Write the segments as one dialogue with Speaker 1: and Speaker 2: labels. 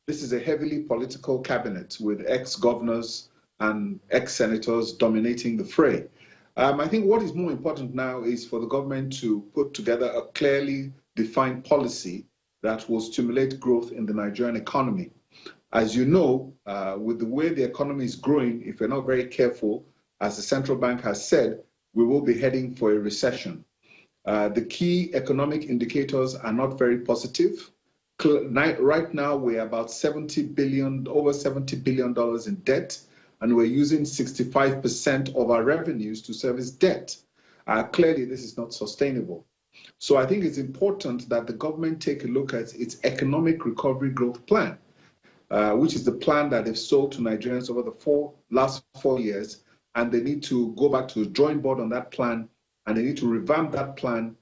Speaker 1: this is a heavily political cabinet with ex-governors and ex-senators dominating the fray. I think what is more important now is for the government to put together a clearly defined policy that will stimulate growth in the Nigerian economy. As you know, with the way the economy is growing, if we're not very careful, as the central bank has said, we will be heading for a recession. The key economic indicators are not very positive. Right now, we're about over $70 billion in debt, and we're using 65% of our revenues to service debt. Clearly, this is not sustainable. So I think it's important that the government take a look at its economic recovery growth plan, which is the plan that they've sold to Nigerians over the last 4 years, and they need to go back to the drawing board on that plan, and they need to revamp that plan,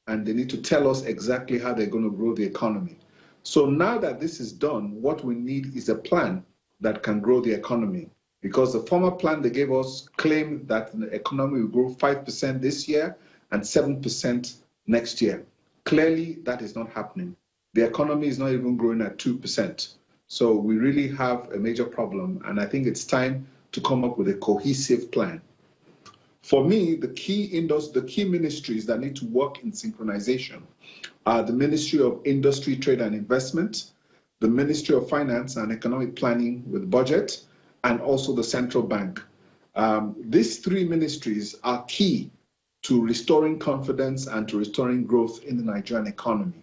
Speaker 1: and they need to tell us exactly how they're going to grow the economy. So now that this is done, what we need is a plan that can grow the economy, because the former plan they gave us claimed that the economy will grow 5% this year and 7% next year. Clearly, that is not happening. The economy is not even growing at 2%. So we really have a major problem, and I think it's time to come up with a cohesive plan. For me, the key ministries that need to work in synchronization are the Ministry of Industry, Trade and Investment, the Ministry of Finance and Economic Planning with budget, and also the central bank. These three ministries are key to restoring confidence and to restoring growth in the Nigerian economy.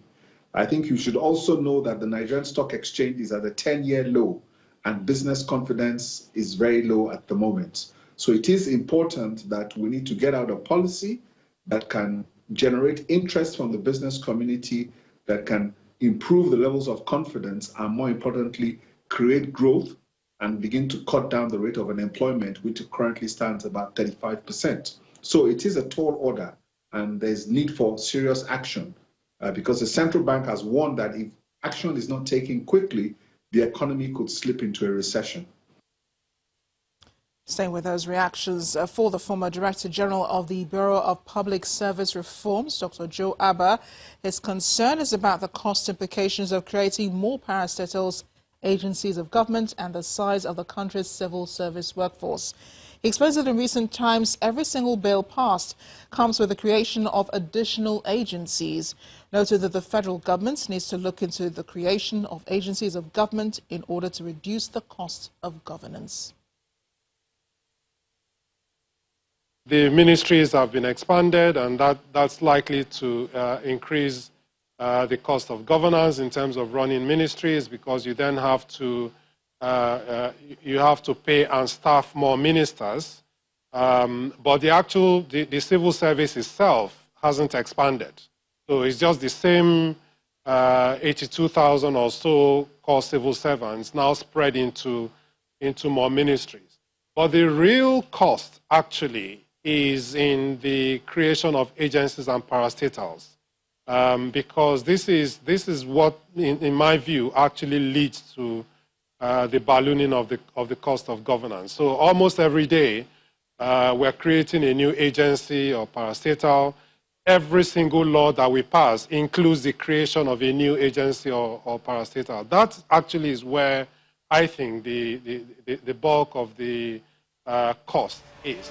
Speaker 1: I think you should also know that the Nigerian Stock Exchange is at a 10-year low, and business confidence is very low at the moment. So it is important that we need to get out a policy that can generate interest from the business community, that can improve the levels of confidence, and more importantly, create growth and begin to cut down the rate of unemployment, which currently stands about 35%. So it is a tall order, and there's need for serious action because the central bank has warned that if action is not taken quickly, the economy could slip into a recession.
Speaker 2: Staying with those reactions, for the former Director General of the Bureau of Public Service Reforms, Dr. Joe Abba, his concern is about the cost implications of creating more parastatals, agencies of government, and the size of the country's civil service workforce. He explains that in recent times, every single bill passed comes with the creation of additional agencies. Noted that the federal government needs to look into the creation of agencies of government in order to reduce the cost of governance.
Speaker 3: The ministries have been expanded, and that's likely to increase the cost of governance in terms of running ministries, because you then have to pay and staff more ministers. But the civil service itself hasn't expanded. So it's just the same 82,000 or so core civil servants now spread into more ministries. But the real cost actually is in the creation of agencies and parastatals, because this is what, in my view, actually leads to the ballooning of the cost of governance. So almost every day, we're creating a new agency or parastatal. Every single law that we pass includes the creation of a new agency or parastatal. That actually is where I think the bulk of the cost is.